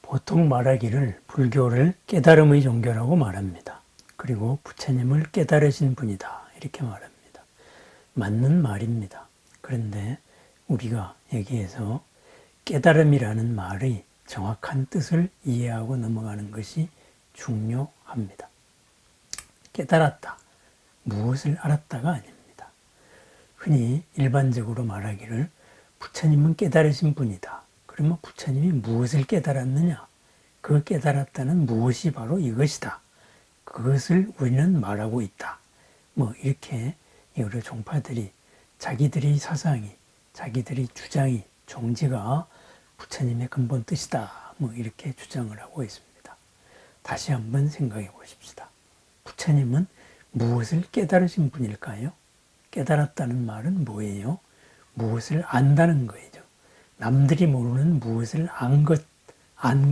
보통 말하기를 불교를 깨달음의 종교라고 말합니다. 그리고 부처님을 깨달으신 분이다 이렇게 말합니다. 맞는 말입니다. 그런데 우리가 여기에서 깨달음이라는 말의 정확한 뜻을 이해하고 넘어가는 것이 중요합니다. 깨달았다, 무엇을 알았다가 아닙니다. 흔히 일반적으로 말하기를 부처님은 깨달으신 분이다. 그러면 부처님이 무엇을 깨달았느냐? 그 깨달았다는 무엇이 바로 이것이다. 그것을 우리는 말하고 있다. 이렇게 여러 종파들이 자기들의 사상이, 자기들의 주장이, 종지가 부처님의 근본 뜻이다. 이렇게 주장을 하고 있습니다. 다시 한번 생각해 보십시다. 부처님은 무엇을 깨달으신 분일까요? 깨달았다는 말은 뭐예요? 무엇을 안다는 거예요. 남들이 모르는 무엇을 안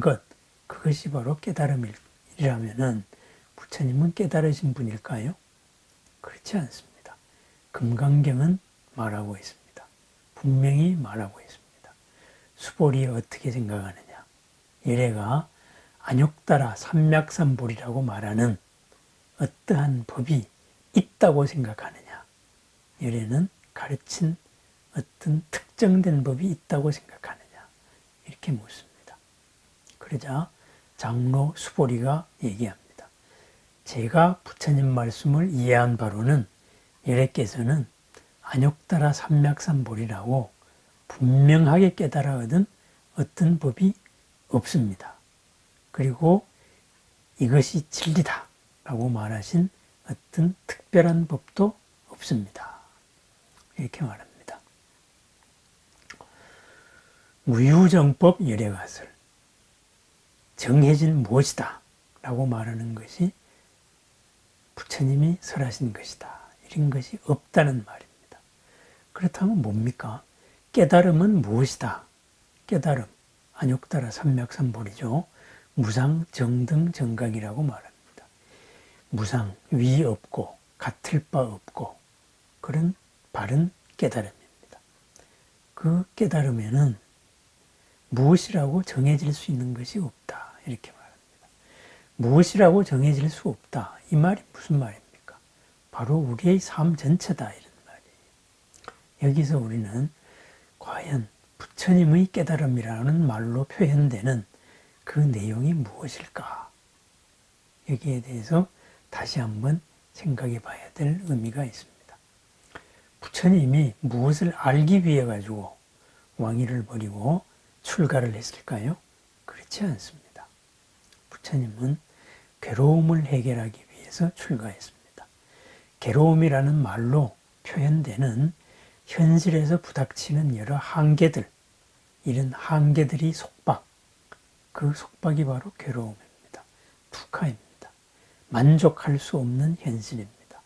것, 그것이 바로 깨달음이라면은 부처님은 깨달으신 분일까요? 그렇지 않습니다. 금강경은 말하고 있습니다. 분명히 말하고 있습니다. 수보리 어떻게 생각하느냐? 예래가 안욕따라 삼맥삼보리라고 말하는 어떠한 법이 있다고 생각하느냐? 예래는 가르친 어떤 특정된 법이 있다고 생각하느냐? 이렇게 묻습니다. 그러자 장로 수보리가 얘기합니다. 제가 부처님 말씀을 이해한 바로는 예래께서는 안욕따라 삼맥삼보리라고 분명하게 깨달아 얻은 어떤 법이 없습니다. 그리고 이것이 진리다 라고 말하신 어떤 특별한 법도 없습니다. 이렇게 말합니다. 무유정법 열애가설, 정해진 무엇이다 라고 말하는 것이 부처님이 설하신 것이다. 이런 것이 없다는 말입니다. 그렇다면 뭡니까? 깨달음은 무엇이다? 깨달음, 안욕따라 삼맥삼보리죠. 무상, 정등, 정각이라고 말합니다. 무상, 위 없고 같을 바 없고 그런 바른 깨달음입니다. 그 깨달음에는 무엇이라고 정해질 수 있는 것이 없다. 이렇게 말합니다. 무엇이라고 정해질 수 없다. 이 말이 무슨 말입니까? 바로 우리의 삶 전체다. 이런 말이에요. 여기서 우리는 과연 부처님의 깨달음이라는 말로 표현되는 그 내용이 무엇일까? 여기에 대해서 다시 한번 생각해 봐야 될 의미가 있습니다. 부처님이 무엇을 알기 위해 가지고 왕위를 버리고 출가를 했을까요? 그렇지 않습니다. 부처님은 괴로움을 해결하기 위해서 출가했습니다. 괴로움이라는 말로 표현되는 현실에서 부닥치는 여러 한계들, 이런 한계들이 속박, 그 속박이 바로 괴로움입니다. 두카입니다. 만족할 수 없는 현실입니다.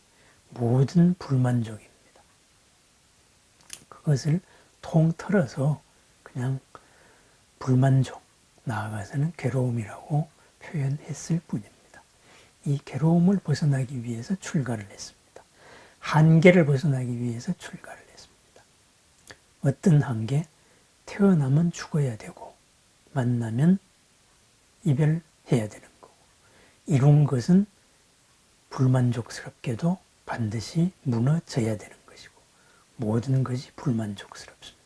모든 불만족입니다. 그것을 통틀어서 그냥 불만족, 나아가서는 괴로움이라고 표현했을 뿐입니다. 이 괴로움을 벗어나기 위해서 출가를 했습니다. 한계를 벗어나기 위해서 출가를 했습니다. 어떤 한계? 태어나면 죽어야 되고 만나면 이별해야 되는 거고 이룬 것은 불만족스럽게도 반드시 무너져야 되는 것이고 모든 것이 불만족스럽습니다.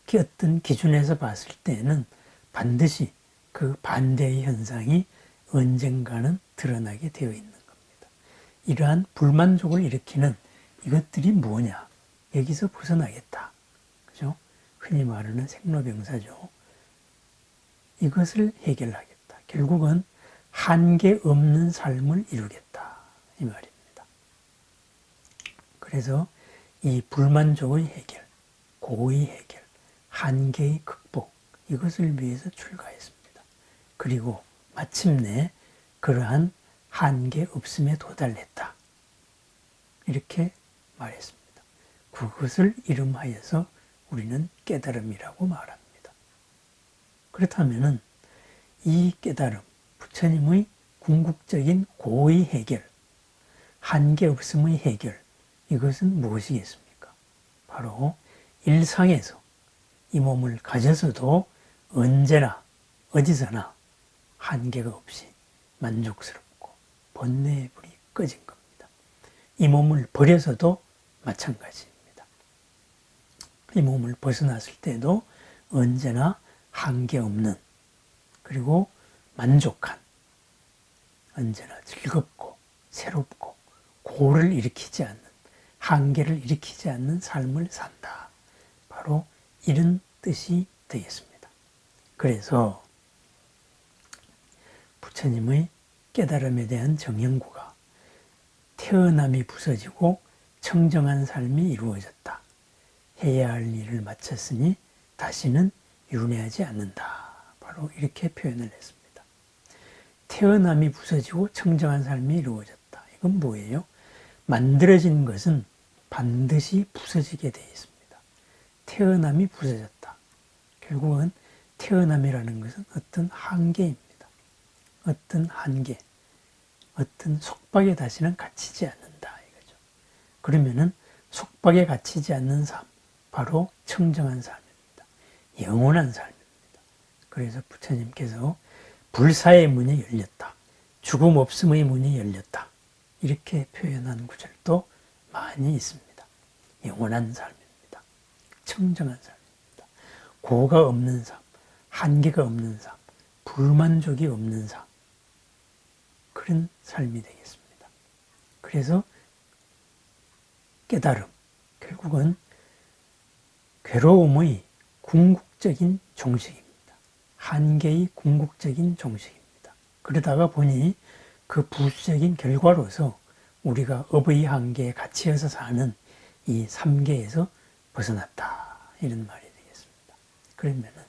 그 어떤 기준에서 봤을 때는 반드시 그 반대의 현상이 언젠가는 드러나게 되어 있는 겁니다. 이러한 불만족을 일으키는 이것들이 뭐냐? 여기서 벗어나겠다. 그죠? 흔히 말하는 생로병사죠. 이것을 해결하겠다. 결국은 한계 없는 삶을 이루겠다. 이 말입니다. 그래서 이 불만족의 해결, 고의 해결, 한계의 극복, 이것을 위해서 출가했습니다. 그리고 마침내 그러한 한계 없음에 도달했다. 이렇게 말했습니다. 그것을 이름하여서 우리는 깨달음이라고 말합니다. 그렇다면 이 깨달음, 부처님의 궁극적인 고의 해결, 한계 없음의 해결, 이것은 무엇이겠습니까? 바로 일상에서 이 몸을 가져서도 언제나 어디서나 한계가 없이 만족스럽고 번뇌의 불이 꺼진 겁니다. 이 몸을 버려서도 마찬가지입니다. 이 몸을 벗어났을 때도 언제나 한계 없는, 그리고 만족한, 언제나 즐겁고 새롭고 고를 일으키지 않는, 한계를 일으키지 않는 삶을 산다. 바로 이런 뜻이 되겠습니다. 그래서 부처님의 깨달음에 대한 정형구가 태어남이 부서지고 청정한 삶이 이루어졌다. 해야 할 일을 마쳤으니 다시는 윤회하지 않는다. 바로 이렇게 표현을 했습니다. 태어남이 부서지고 청정한 삶이 이루어졌다. 이건 뭐예요? 만들어진 것은 반드시 부서지게 되어 있습니다. 태어남이 부서졌다. 결국은 태어남이라는 것은 어떤 한계입니다. 어떤 한계, 어떤 속박에 다시는 갇히지 않는다 이거죠. 그러면은 속박에 갇히지 않는 삶, 바로 청정한 삶입니다. 영원한 삶입니다. 그래서 부처님께서 불사의 문이 열렸다, 죽음 없음의 문이 열렸다, 이렇게 표현한 구절도 많이 있습니다. 영원한 삶입니다. 청정한 삶입니다. 고가 없는 삶, 한계가 없는 삶, 불만족이 없는 삶, 그런 삶이 되겠습니다. 그래서 깨달음, 결국은 괴로움의 궁극적인 종식입니다. 한계의 궁극적인 종식입니다. 그러다가 보니 그 부수적인 결과로서 우리가 업의 한계에 갇혀서 사는 이 삼계에서 벗어났다. 이런 말이 되겠습니다. 그러면은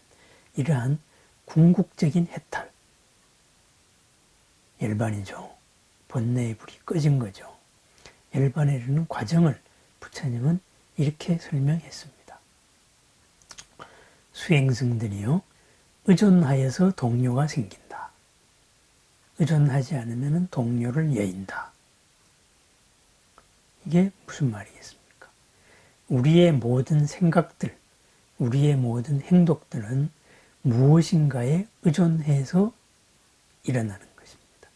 이러한 궁극적인 해탈, 열반이죠. 번뇌의 불이 꺼진 거죠. 열반에 이르는 과정을 부처님은 이렇게 설명했습니다. 수행승들이요, 의존하여서 동료가 생긴다. 의존하지 않으면 동료를 여인다. 이게 무슨 말이겠습니까? 우리의 모든 생각들, 우리의 모든 행동들은 무엇인가에 의존해서 일어나는 것입니다.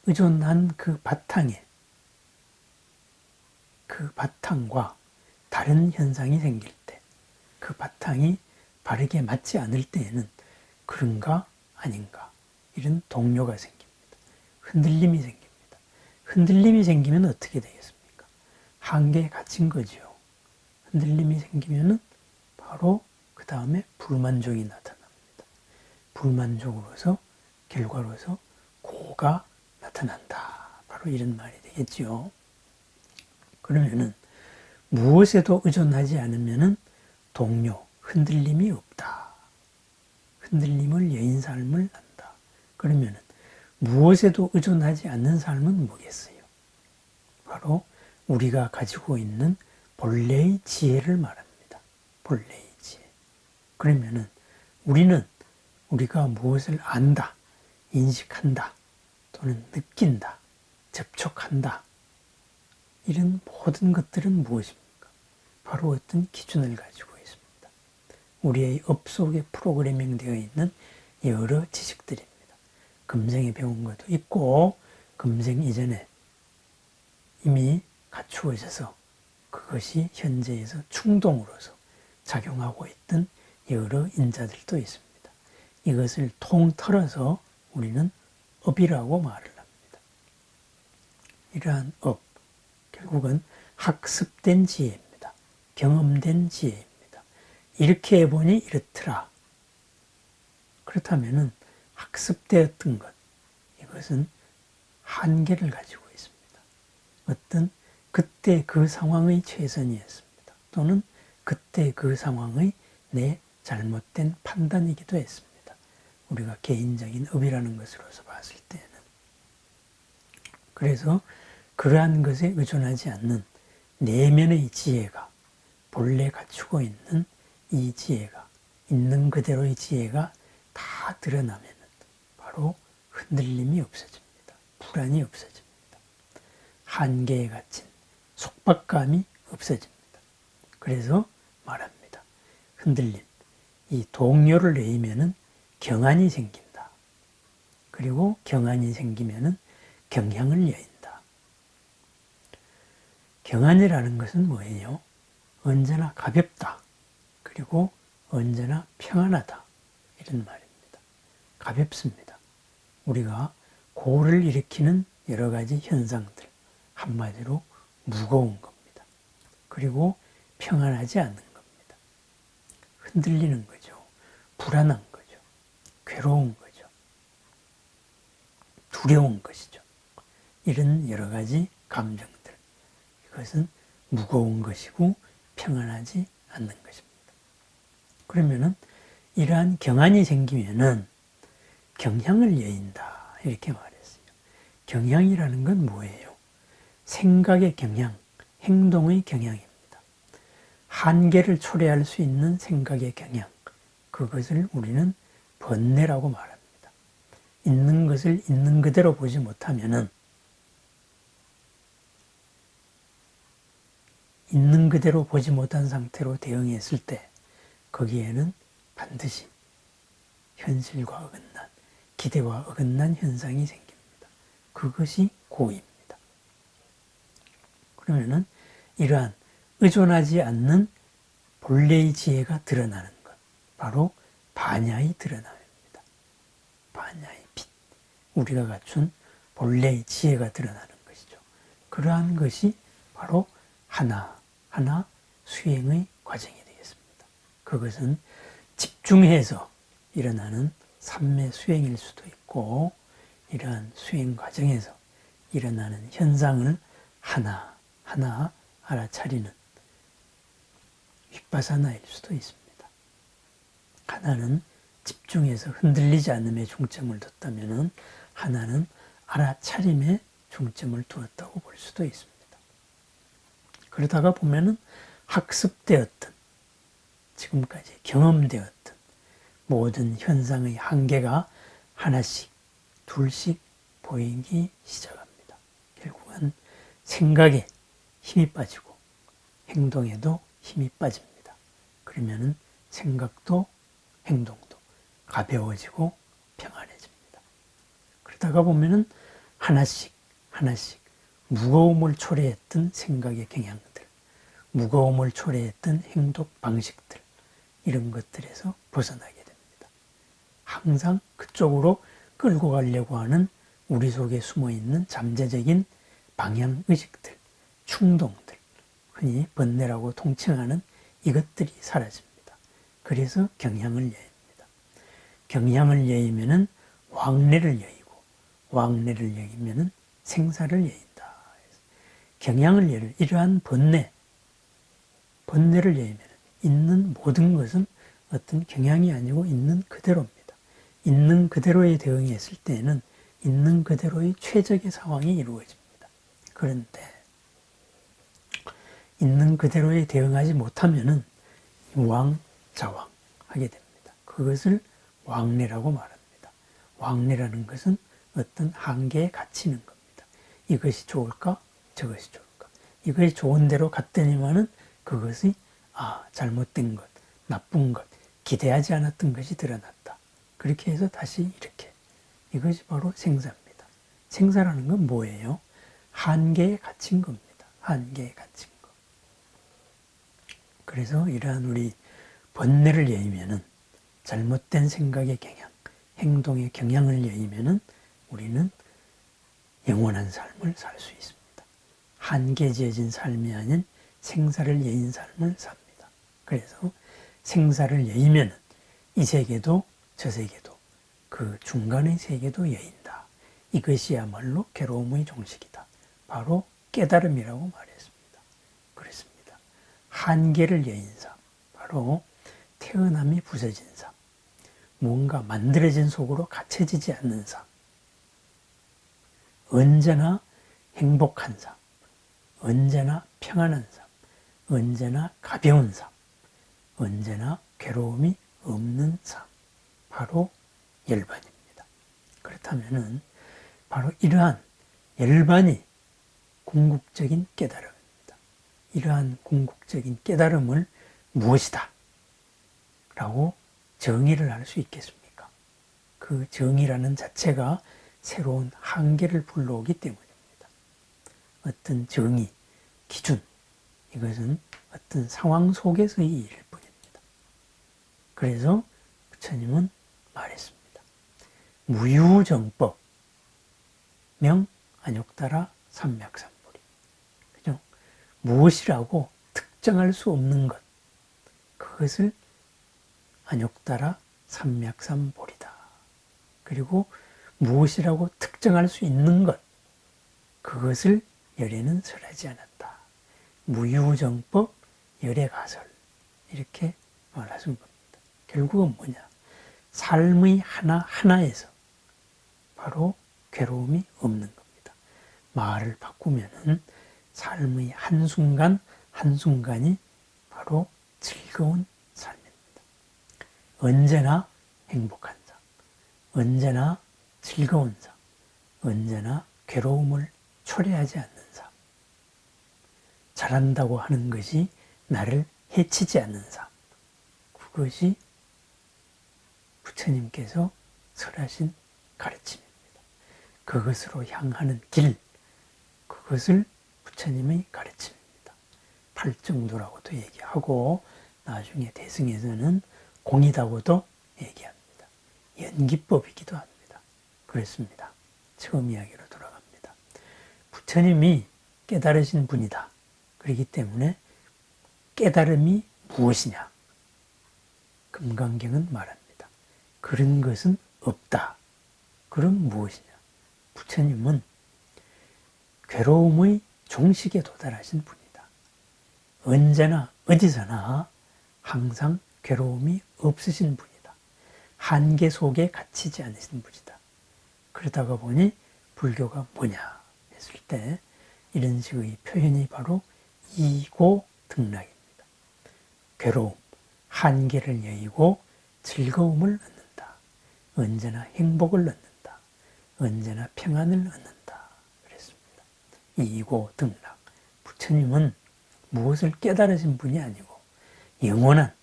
의존한 그 바탕에, 그 바탕과 다른 현상이 생길 때, 그 바탕이 바르게 맞지 않을 때에는 그런가 아닌가, 이런 동요가 생깁니다. 흔들림이 생깁니다. 흔들림이 생기면 어떻게 되겠습니까? 한계에 갇힌 거죠. 흔들림이 생기면은 바로 그 다음에 불만족이 나타납니다. 불만족으로서, 결과로서 고가 나타난다. 바로 이런 말이 되겠죠. 그러면은 무엇에도 의존하지 않으면은 동요, 흔들림이 없다. 흔들림을 여인 삶을 한다. 그러면은 무엇에도 의존하지 않는 삶은 뭐겠어요? 바로 우리가 가지고 있는 본래의 지혜를 말합니다. 본래의 지혜. 그러면은 우리는 우리가 무엇을 안다, 인식한다, 또는 느낀다, 접촉한다, 이런 모든 것들은 무엇입니까? 바로 어떤 기준을 가지고 있습니다. 우리의 업 속에 프로그래밍 되어 있는 여러 지식들입니다. 금생에 배운 것도 있고 금생 이전에 이미 갖추어져서 그것이 현재에서 충동으로서 작용하고 있던 여러 인자들도 있습니다. 이것을 통틀어서 우리는 업이라고 말을 합니다. 이러한 업, 결국은 학습된 지혜입니다. 경험된 지혜입니다. 이렇게 해보니 이렇더라. 그렇다면은 학습되었던 것, 이것은 한계를 가지고 있습니다. 어떤 그때 그 상황의 최선이었습니다. 또는 그때 그 상황의 내 잘못된 판단이기도 했습니다. 우리가 개인적인 업이라는 것으로서 봤을 때는. 그래서 그러한 것에 의존하지 않는 내면의 지혜가, 본래 갖추고 있는 이 지혜가, 있는 그대로의 지혜가 다 드러나면 바로 흔들림이 없어집니다. 불안이 없어집니다. 한계에 갇힌 속박감이 없어집니다. 그래서 말합니다. 흔들림, 이 동요를 내면은 경안이 생긴다. 그리고 경안이 생기면은 경향을 여인다. 경안이라는 것은 뭐예요? 언제나 가볍다. 그리고 언제나 평안하다. 이런 말입니다. 가볍습니다. 우리가 고를 일으키는 여러 가지 현상들, 한마디로 무거운 겁니다. 그리고 평안하지 않는 겁니다. 흔들리는 거죠. 불안한 거죠. 괴로운 거죠. 두려운 것이죠. 이런 여러 가지 감정들. 이것은 무거운 것이고 평안하지 않는 것입니다. 그러면은 이러한 경안이 생기면은 경향을 여인다. 이렇게 말했어요. 경향이라는 건 뭐예요? 생각의 경향, 행동의 경향입니다. 한계를 초래할 수 있는 생각의 경향, 그것을 우리는 번뇌라고 말합니다. 있는 것을 있는 그대로 보지 못하면은 있는 그대로 보지 못한 상태로 대응했을 때 거기에는 반드시 현실과 어긋난, 기대와 어긋난 현상이 생깁니다. 그것이 고의입니다. 그러면은 이러한 의존하지 않는 본래의 지혜가 드러나는 것, 바로 반야의 드러남입니다. 반야의 빛, 우리가 갖춘 본래의 지혜가 드러나는 것이죠. 그러한 것이 바로 하나하나 수행의 과정이 되겠습니다. 그것은 집중해서 일어나는 삼매 수행일 수도 있고, 이러한 수행 과정에서 일어나는 현상을 하나하나 알아차리는 윗바사나일 수도 있습니다. 하나는 집중해서 흔들리지 않음에 중점을 뒀다면 하나는 알아차림에 중점을 두었다고 볼 수도 있습니다. 그러다가 보면은 학습되었던, 지금까지 경험되었던 모든 현상의 한계가 하나씩, 둘씩 보이기 시작합니다. 결국은 생각에 힘이 빠지고 행동에도 힘이 빠집니다. 그러면은 생각도 행동도 가벼워지고 평안해집니다. 그러다가 보면은 하나씩 무거움을 초래했던 생각의 경향들, 무거움을 초래했던 행동 방식들, 이런 것들에서 벗어나게 됩니다. 항상 그쪽으로 끌고 가려고 하는 우리 속에 숨어있는 잠재적인 방향의식들, 충동들, 흔히 번뇌라고 통칭하는 이것들이 사라집니다. 그래서 경향을 여입니다. 경향을 여이면은 왕래를 여이고, 왕래를 여이면은 생사를 여인다. 경향을 여를 이러한 번뇌를 여이면 있는 모든 것은 어떤 경향이 아니고 있는 그대로입니다. 있는 그대로에 대응했을 때에는 있는 그대로의 최적의 상황이 이루어집니다. 그런데 있는 그대로에 대응하지 못하면은 유왕자왕 하게 됩니다. 그것을 왕래라고 말합니다. 왕래라는 것은 어떤 한계에 갇히는 겁니다. 이것이 좋을까? 저것이 좋을까? 이것이 좋은 대로 갔더니만은 그것이 잘못된 것, 나쁜 것, 기대하지 않았던 것이 드러났다. 그렇게 해서 다시 이렇게. 이것이 바로 생사입니다. 생사라는 건 뭐예요? 한계에 갇힌 겁니다. 한계에 갇힌 것. 그래서 이러한 우리 번뇌를 여이면은, 잘못된 생각의 경향, 행동의 경향을 여이면은 우리는 영원한 삶을 살 수 있습니다. 한계 지어진 삶이 아닌 생사를 여인 삶을 삽니다. 그래서 생사를 여이면은 이 세계도 저 세계도 그 중간의 세계도 여인다. 이것이야말로 괴로움의 종식이다. 바로 깨달음이라고 말했습니다. 그렇습니다. 한계를 여인 삶, 바로 태어남이 부서진 삶, 뭔가 만들어진 속으로 갇혀지지 않는 삶, 언제나 행복한 삶, 언제나 평안한 삶, 언제나 가벼운 삶, 언제나 괴로움이 없는 삶, 바로 열반입니다. 그렇다면은 바로 이러한 열반이 궁극적인 깨달음입니다. 이러한 궁극적인 깨달음을 무엇이다 라고 정의를 할 수 있겠습니까? 그 정이라는 자체가 새로운 한계를 불러오기 때문입니다. 어떤 정의, 기준, 이것은 어떤 상황 속에서의 일일 뿐입니다. 그래서 부처님은 말했습니다. 무유정법, 명 안욕따라 삼맥삼보리. 그죠? 무엇이라고 특정할 수 없는 것, 그것을 안욕따라 삼맥삼보리다. 그리고 무엇이라고 특정할 수 있는 것, 그것을 열에는 설하지 않았다. 무유정법 열애가설, 이렇게 말하신 겁니다. 결국은 뭐냐? 삶의 하나하나에서 바로 괴로움이 없는 겁니다. 말을 바꾸면은 삶의 한순간 한순간이 바로 즐거운 삶입니다. 언제나 행복한 삶, 언제나 즐거운 삶, 언제나 괴로움을 초래하지 않는 삶. 잘한다고 하는 것이 나를 해치지 않는 삶. 그것이 부처님께서 설하신 가르침입니다. 그것으로 향하는 길, 그것을 부처님의 가르침입니다. 팔정도라고도 얘기하고 나중에 대승에서는 공이다고도 얘기합니다. 연기법이기도 합니다. 그렇습니다. 처음 이야기로 돌아갑니다. 부처님이 깨달으신 분이다. 그렇기 때문에 깨달음이 무엇이냐? 금강경은 말합니다. 그런 것은 없다. 그럼 무엇이냐? 부처님은 괴로움의 종식에 도달하신 분이다. 언제나 어디서나 항상 괴로움이 없으신 분이다. 한계 속에 갇히지 않으신 분이다. 그러다가 보니 불교가 뭐냐 했을 때 이런 식의 표현이 바로 이고등락입니다. 괴로움, 한계를 여의고 즐거움을 얻는다. 언제나 행복을 얻는다. 언제나 평안을 얻는다. 그랬습니다. 이고등락. 부처님은 무엇을 깨달으신 분이 아니고 영원한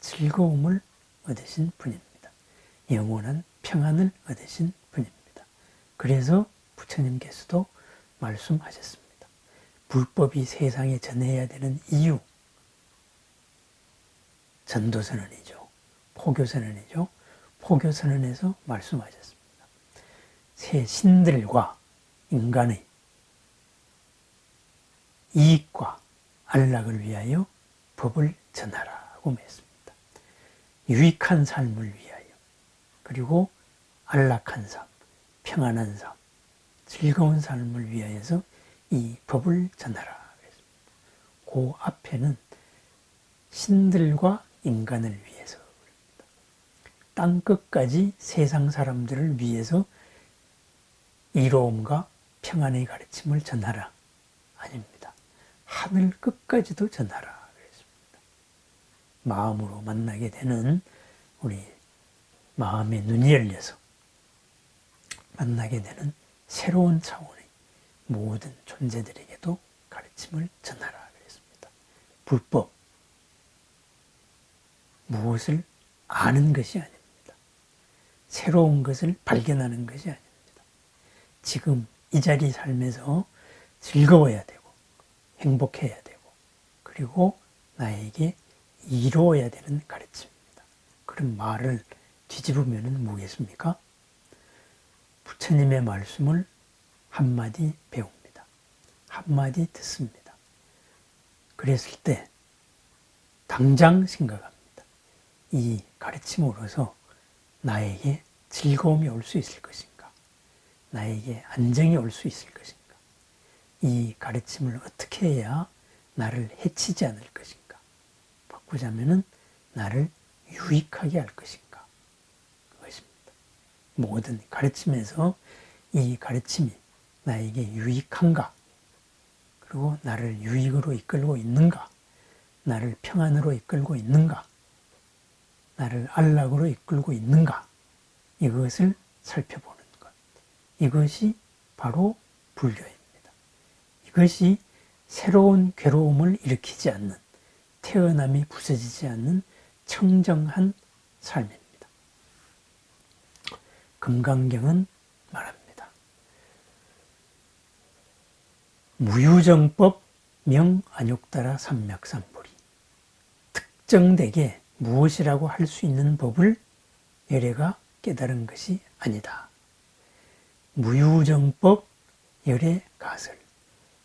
즐거움을 얻으신 분입니다. 영원한 평안을 얻으신 분입니다. 그래서 부처님께서도 말씀하셨습니다. 불법이 세상에 전해야 되는 이유, 전도선언이죠. 포교선언이죠. 포교선언에서 말씀하셨습니다. 새 신들과 인간의 이익과 안락을 위하여 법을 전하라고 했습니다. 유익한 삶을 위하여, 그리고 안락한 삶, 평안한 삶, 즐거운 삶을 위하여서 이 법을 전하라 그랬습니다. 그 앞에는 신들과 인간을 위해서, 땅 끝까지 세상 사람들을 위해서 이로움과 평안의 가르침을 전하라 아닙니다. 하늘 끝까지도 전하라 그랬습니다. 마음으로 만나게 되는 우리 마음의 눈이 열려서 만나게 되는 새로운 차원의 모든 존재들에게도 가르침을 전하라 그랬습니다. 불법, 무엇을 아는 것이 아닙니다. 새로운 것을 발견하는 것이 아닙니다. 지금 이 자리 삶에서 즐거워야 되고 행복해야 되고 그리고 나에게 이루어야 되는 가르침입니다. 그런 말을 뒤집으면 뭐겠습니까? 부처님의 말씀을 한마디 배웁니다. 한마디 듣습니다. 그랬을 때 당장 생각합니다. 이 가르침으로서 나에게 즐거움이 올 수 있을 것인가? 나에게 안정이 올 수 있을 것인가? 이 가르침을 어떻게 해야 나를 해치지 않을 것인가? 바꾸자면은 나를 유익하게 할 것인가? 그것입니다. 모든 가르침에서 이 가르침이 나에게 유익한가? 그리고 나를 유익으로 이끌고 있는가? 나를 평안으로 이끌고 있는가? 나를 안락으로 이끌고 있는가? 이것을 살펴보는 것. 이것이 바로 불교입니다. 이것이 새로운 괴로움을 일으키지 않는, 태어남이 부서지지 않는 청정한 삶입니다. 금강경은 말합니다. 무유정법 명안욕따라 삼맥삼불이. 특정되게 무엇이라고 할 수 있는 법을 열애가 깨달은 것이 아니다. 무유정법 열애가설.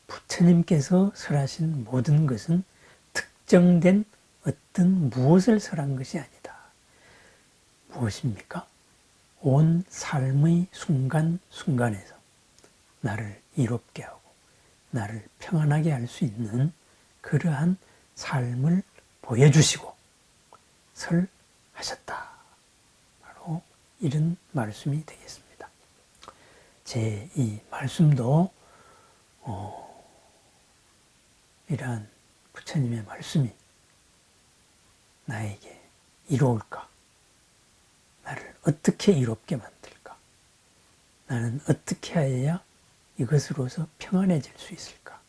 부처님께서 설하신 모든 것은 특정된 어떤 무엇을 설한 것이 아니다. 무엇입니까? 온 삶의 순간순간에서 나를 이롭게 하고 나를 평안하게 할 수 있는 그러한 삶을 보여주시고 설하셨다. 바로 이런 말씀이 되겠습니다. 제 이 말씀도 이러한 부처님의 말씀이 나에게 이로울까? 나를 어떻게 이롭게 만들까? 나는 어떻게 하여야 이것으로서 평안해질 수 있을까?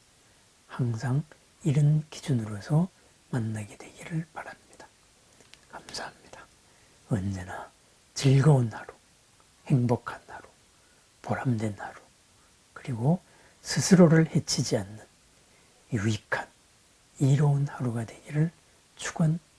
항상 이런 기준으로서 만나게 되기를 바랍니다. 감사합니다. 언제나 즐거운 하루, 행복한 하루, 보람된 하루, 그리고 스스로를 해치지 않는 유익한, 이로운 하루가 되기를 축원합니다.